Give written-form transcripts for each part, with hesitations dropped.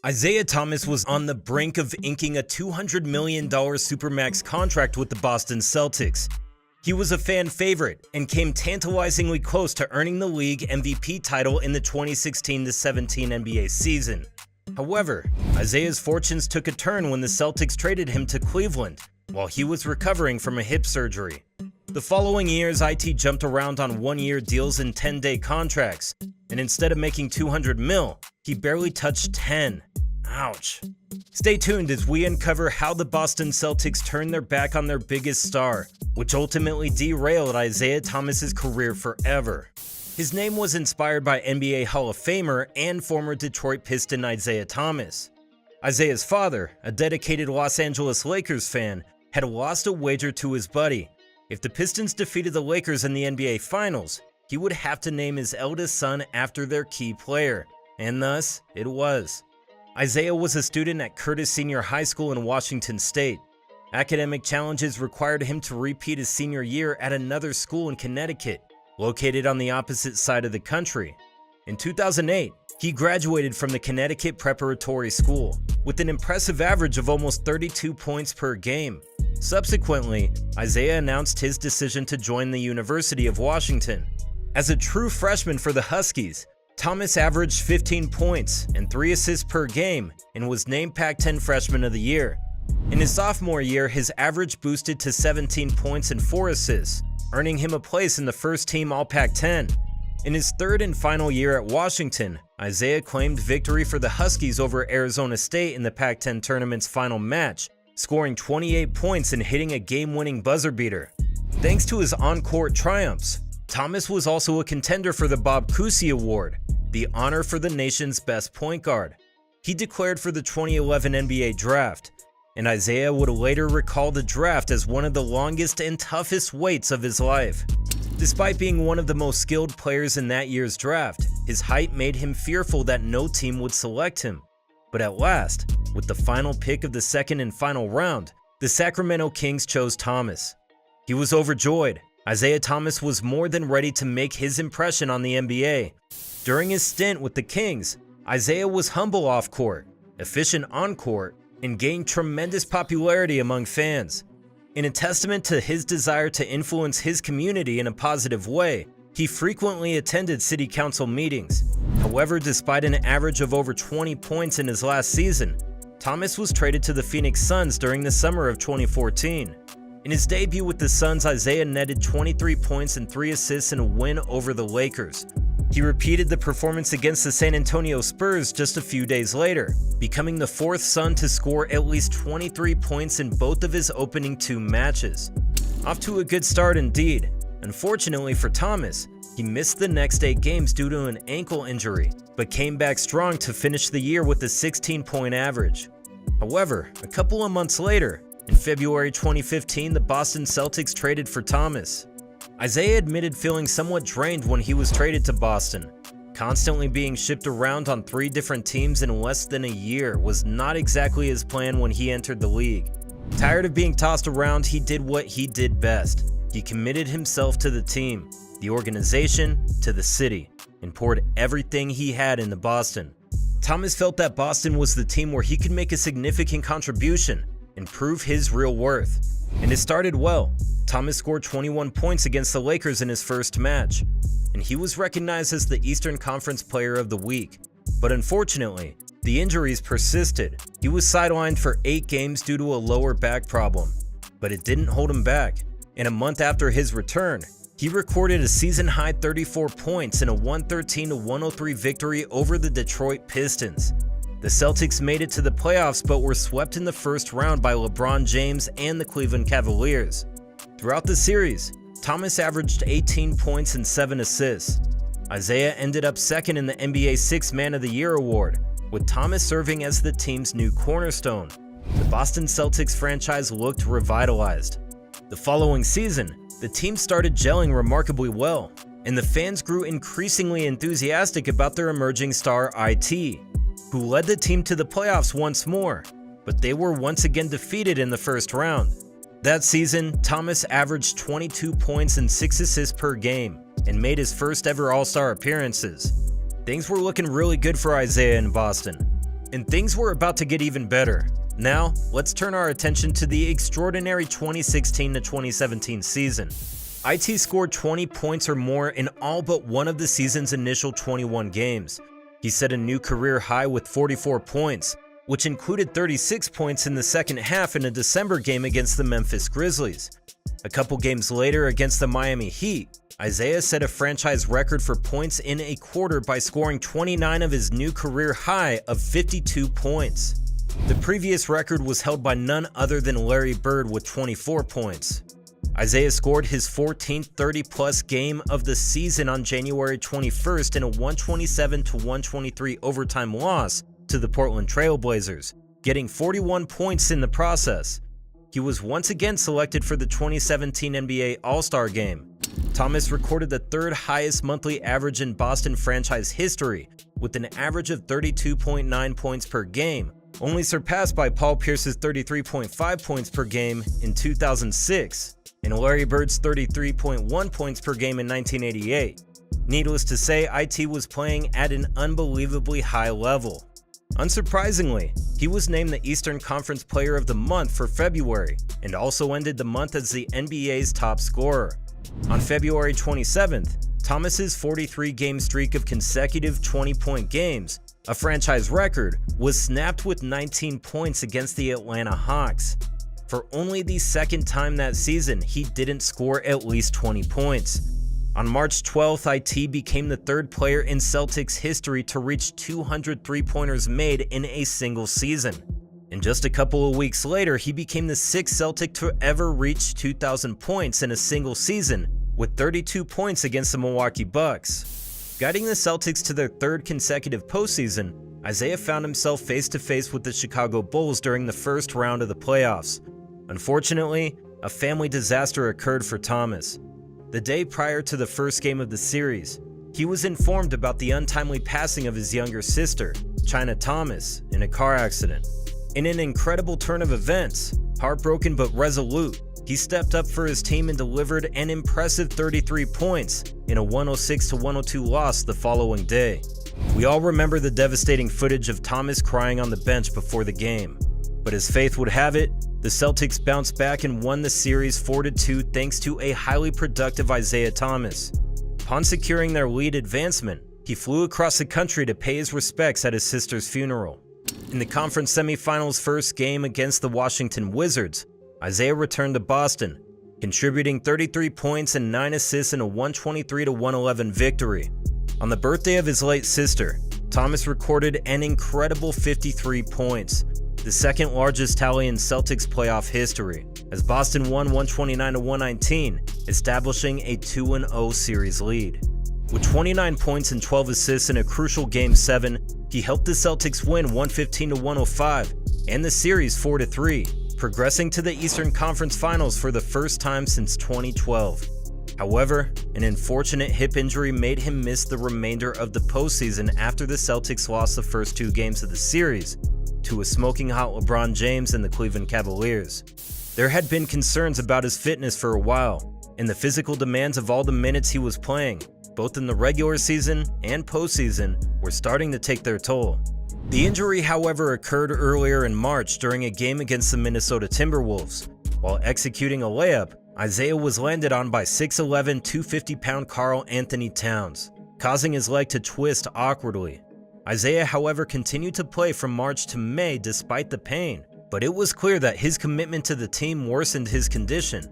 Isaiah Thomas was on the brink of inking a $200 million Supermax contract with the Boston Celtics. He was a fan favorite and came tantalizingly close to earning the league MVP title in the 2016-17 NBA season. However, Isaiah's fortunes took a turn when the Celtics traded him to Cleveland while he was recovering from a hip surgery. The following years, IT jumped around on one-year deals and 10-day contracts, and instead of making $200 million, he barely touched 10. Ouch. Stay tuned as we uncover how the Boston Celtics turned their back on their biggest star, which ultimately derailed Isaiah Thomas's career forever. His name was inspired by NBA Hall of Famer and former Detroit Piston Isaiah Thomas. Isaiah's father, a dedicated Los Angeles Lakers fan, had lost a wager to his buddy. If the Pistons defeated the Lakers in the NBA Finals, he would have to name his eldest son after their key player, and thus it was. Isaiah was a student at Curtis Senior High School in Washington State. Academic challenges required him to repeat his senior year at another school in Connecticut, located on the opposite side of the country. In 2008, he graduated from the Connecticut Preparatory School with an impressive average of almost 32 points per game. Subsequently, Isaiah announced his decision to join the University of Washington. As a true freshman for the Huskies, Thomas averaged 15 points and 3 assists per game and was named Pac-10 Freshman of the Year. In his sophomore year, his average boosted to 17 points and 4 assists, earning him a place in the first-team All-Pac-10. In his third and final year at Washington, Isaiah claimed victory for the Huskies over Arizona State in the Pac-10 tournament's final match, scoring 28 points and hitting a game-winning buzzer beater. Thanks to his on-court triumphs, Thomas was also a contender for the Bob Cousy Award, the honor for the nation's best point guard. He declared for the 2011 NBA Draft, and Isaiah would later recall the draft as one of the longest and toughest waits of his life. Despite being one of the most skilled players in that year's draft, his height made him fearful that no team would select him. But at last, with the final pick of the second and final round, the Sacramento Kings chose Thomas. He was overjoyed. Isaiah Thomas was more than ready to make his impression on the NBA. During his stint with the Kings, Isaiah was humble off-court, efficient on-court, and gained tremendous popularity among fans. In a testament to his desire to influence his community in a positive way, he frequently attended city council meetings. However, despite an average of over 20 points in his last season, Thomas was traded to the Phoenix Suns during the summer of 2014. In his debut with the Suns, Isaiah netted 23 points and 3 assists in a win over the Lakers. He repeated the performance against the San Antonio Spurs just a few days later, becoming the fourth Sun to score at least 23 points in both of his opening 2 matches. Off to a good start indeed. Unfortunately for Thomas, he missed the next 8 games due to an ankle injury, but came back strong to finish the year with a 16-point average. However, a couple of months later, in February 2015, the Boston Celtics traded for Thomas. Isaiah admitted feeling somewhat drained when he was traded to Boston. Constantly being shipped around on 3 different teams in less than a year was not exactly his plan when he entered the league. Tired of being tossed around, he did what he did best. He committed himself to the team, the organization, to the city, and poured everything he had into Boston. Thomas felt that Boston was the team where he could make a significant contribution and prove his real worth. And it started well. Thomas scored 21 points against the Lakers in his first match, and he was recognized as the Eastern Conference Player of the Week. But unfortunately, the injuries persisted. He was sidelined for 8 games due to a lower back problem, but it didn't hold him back. And a month after his return, he recorded a season-high 34 points in a 113-103 victory over the Detroit Pistons. The Celtics made it to the playoffs but were swept in the first round by LeBron James and the Cleveland Cavaliers. Throughout the series, Thomas averaged 18 points and 7 assists. Isaiah ended up second in the NBA Sixth Man of the Year award, with Thomas serving as the team's new cornerstone. The Boston Celtics franchise looked revitalized. The following season, the team started gelling remarkably well, and the fans grew increasingly enthusiastic about their emerging star IT, who led the team to the playoffs once more, but they were once again defeated in the first round. That season, Thomas averaged 22 points and 6 assists per game and made his first ever All-Star appearances. Things were looking really good for Isaiah in Boston. And things were about to get even better. Now, let's turn our attention to the extraordinary 2016 to 2017 season. IT scored 20 points or more in all but one of the season's initial 21 games. He set a new career high with 44 points, which included 36 points in the second half in a December game against the Memphis Grizzlies. A couple games later against the Miami Heat, Isaiah set a franchise record for points in a quarter by scoring 29 of his new career high of 52 points. The previous record was held by none other than Larry Bird with 24 points. Isaiah scored his 14th 30-plus game of the season on January 21st in a 127-123 overtime loss to the Portland Trail Blazers, getting 41 points in the process. He was once again selected for the 2017 NBA All-Star Game. Thomas recorded the third highest monthly average in Boston franchise history, with an average of 32.9 points per game, only surpassed by Paul Pierce's 33.5 points per game in 2006, and Larry Bird's 33.1 points per game in 1988. Needless to say, IT was playing at an unbelievably high level. Unsurprisingly, he was named the Eastern Conference Player of the Month for February, and also ended the month as the NBA's top scorer. On February 27th, Thomas's 43-game streak of consecutive 20-point games, a franchise record, was snapped with 19 points against the Atlanta Hawks. For only the second time that season, he didn't score at least 20 points. On March 12th, IT became the third player in Celtics history to reach 200 three-pointers made in a single season. And just a couple of weeks later, he became the sixth Celtic to ever reach 2,000 points in a single season, with 32 points against the Milwaukee Bucks. Guiding the Celtics to their third consecutive postseason, Isaiah found himself face-to-face with the Chicago Bulls during the first round of the playoffs. Unfortunately, a family disaster occurred for Thomas. The day prior to the first game of the series, he was informed about the untimely passing of his younger sister, China Thomas, in a car accident. In an incredible turn of events, heartbroken but resolute, he stepped up for his team and delivered an impressive 33 points in a 106-102 loss the following day. We all remember the devastating footage of Thomas crying on the bench before the game. But as fate would have it, the Celtics bounced back and won the series 4-2 thanks to a highly productive Isaiah Thomas. Upon securing their lead advancement, he flew across the country to pay his respects at his sister's funeral. In the conference semifinals first game against the Washington Wizards, Isaiah returned to Boston, contributing 33 points and 9 assists in a 123-111 victory. On the birthday of his late sister, Thomas recorded an incredible 53 points, the second largest tally in Celtics playoff history, as Boston won 129-119, establishing a 2-0 series lead. With 29 points and 12 assists in a crucial Game 7, he helped the Celtics win 115-105 and the series 4-3, progressing to the Eastern Conference Finals for the first time since 2012. However, an unfortunate hip injury made him miss the remainder of the postseason after the Celtics lost the first two games of the series to a smoking hot LeBron James and the Cleveland Cavaliers. There had been concerns about his fitness for a while, and the physical demands of all the minutes he was playing, both in the regular season and postseason, were starting to take their toll. The injury, however, occurred earlier in March during a game against the Minnesota Timberwolves. While executing a layup, Isaiah was landed on by 6'11", 250-pound Karl Anthony Towns, causing his leg to twist awkwardly. Isaiah, however, continued to play from March to May despite the pain, but it was clear that his commitment to the team worsened his condition.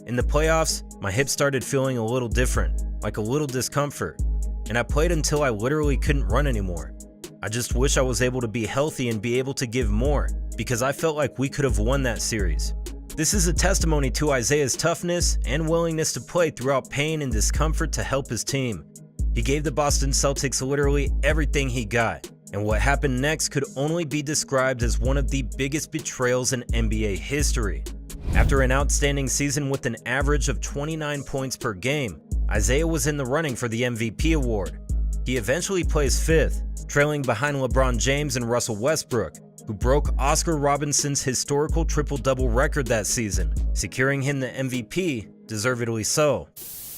In the playoffs, my hip started feeling a little different, like a little discomfort, and I played until I literally couldn't run anymore. I just wish I was able to be healthy and be able to give more, because I felt like we could have won that series. This is a testimony to Isaiah's toughness and willingness to play throughout pain and discomfort to help his team. He gave the Boston Celtics literally everything he got, and what happened next could only be described as one of the biggest betrayals in NBA history. After an outstanding season with an average of 29 points per game, Isaiah was in the running for the MVP award. He eventually placed fifth, trailing behind LeBron James and Russell Westbrook, who broke Oscar Robinson's historical triple-double record that season, securing him the MVP, deservedly so.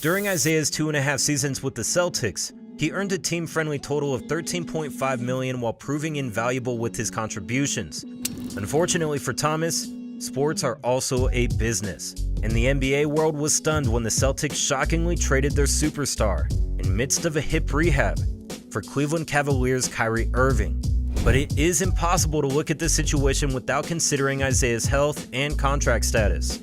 During Isaiah's 2.5 seasons with the Celtics, He earned a team-friendly total of $13.5 million while proving invaluable with his contributions. Unfortunately for Thomas, sports are also a business, and the NBA world was stunned when the Celtics shockingly traded their superstar, in midst of a hip rehab, for Cleveland Cavaliers' Kyrie Irving. But it is impossible to look at this situation without considering Isaiah's health and contract status.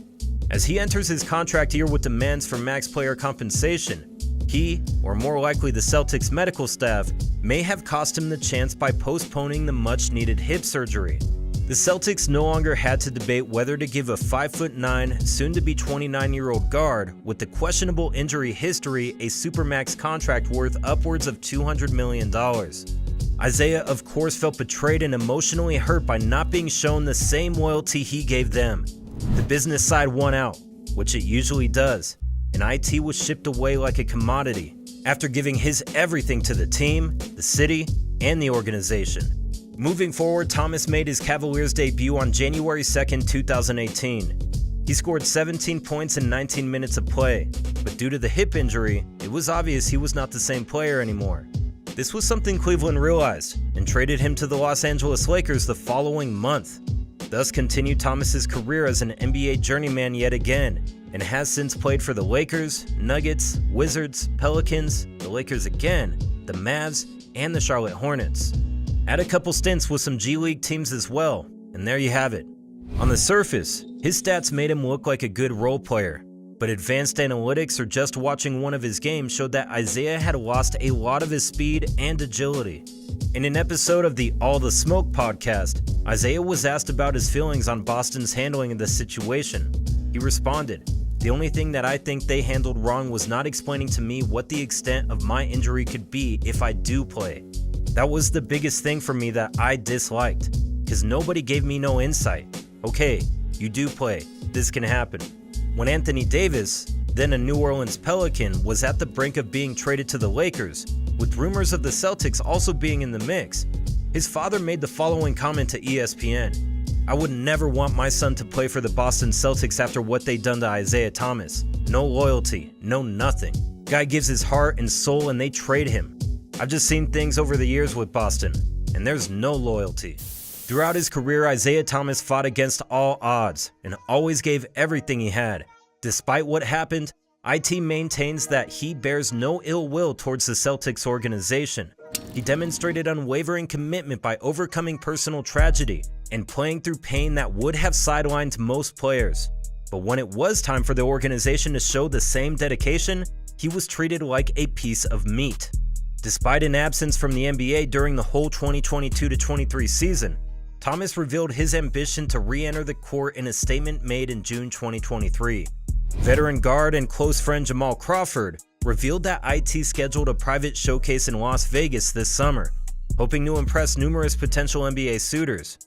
As he enters his contract year with demands for max player compensation, he, or more likely the Celtics medical staff, may have cost him the chance by postponing the much-needed hip surgery. The Celtics no longer had to debate whether to give a 5'9", soon-to-be 29-year-old guard with the questionable injury history a supermax contract worth upwards of $200 million. Isaiah, of course, felt betrayed and emotionally hurt by not being shown the same loyalty he gave them. The business side won out, which it usually does, and IT was shipped away like a commodity after giving his everything to the team, the city, and the organization. Moving forward, Thomas made his Cavaliers debut on January 2nd, 2018. He scored 17 points in 19 minutes of play, but due to the hip injury, it was obvious he was not the same player anymore. This was something Cleveland realized and traded him to the Los Angeles Lakers the following month. Thus continued Thomas's career as an NBA journeyman yet again, and has since played for the Lakers, Nuggets, Wizards, Pelicans, the Lakers again, the Mavs, and the Charlotte Hornets. Had a couple stints with some G League teams as well, and there you have it. On the surface, his stats made him look like a good role player, but advanced analytics or just watching one of his games showed that Isaiah had lost a lot of his speed and agility. In an episode of the All the Smoke podcast, Isaiah was asked about his feelings on Boston's handling of the situation. He responded, "The only thing that I think they handled wrong was not explaining to me what the extent of my injury could be if I do play. That was the biggest thing for me that I disliked, because nobody gave me no insight. Okay, you do play, this can happen." When Anthony Davis, then a New Orleans Pelican, was at the brink of being traded to the Lakers, with rumors of the Celtics also being in the mix, his father made the following comment to ESPN. "I would never want my son to play for the Boston Celtics after what they done to Isaiah Thomas. No loyalty, no nothing. Guy gives his heart and soul and they trade him. I've just seen things over the years with Boston, and there's no loyalty." Throughout his career, Isaiah Thomas fought against all odds and always gave everything he had. Despite what happened, IT maintains that he bears no ill will towards the Celtics organization. He demonstrated unwavering commitment by overcoming personal tragedy and playing through pain that would have sidelined most players. But when it was time for the organization to show the same dedication, he was treated like a piece of meat. Despite an absence from the NBA during the whole 2022-23 season, Thomas revealed his ambition to re-enter the court in a statement made in June 2023. Veteran guard and close friend Jamal Crawford revealed that IT scheduled a private showcase in Las Vegas this summer, hoping to impress numerous potential NBA suitors.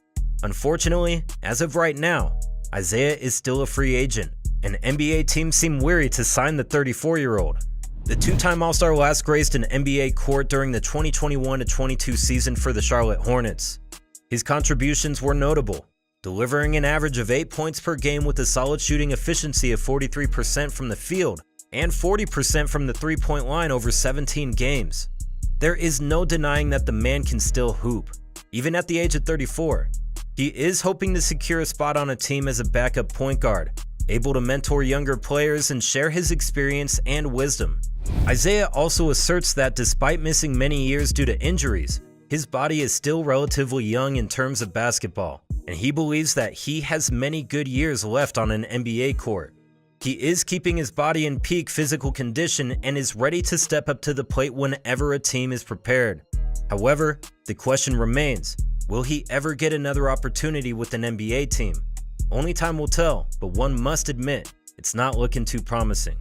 Unfortunately, as of right now, Isaiah is still a free agent, and NBA teams seem weary to sign the 34-year-old. The two-time All-Star last graced an NBA court during the 2021-22 season for the Charlotte Hornets. His contributions were notable, delivering an average of 8 points per game with a solid shooting efficiency of 43% from the field and 40% from the three-point line over 17 games. There is no denying that the man can still hoop, even at the age of 34. He is hoping to secure a spot on a team as a backup point guard, able to mentor younger players and share his experience and wisdom. Isaiah also asserts that despite missing many years due to injuries, his body is still relatively young in terms of basketball, and he believes that he has many good years left on an NBA court. He is keeping his body in peak physical condition and is ready to step up to the plate whenever a team is prepared. However, the question remains, will he ever get another opportunity with an NBA team? Only time will tell, but one must admit, it's not looking too promising.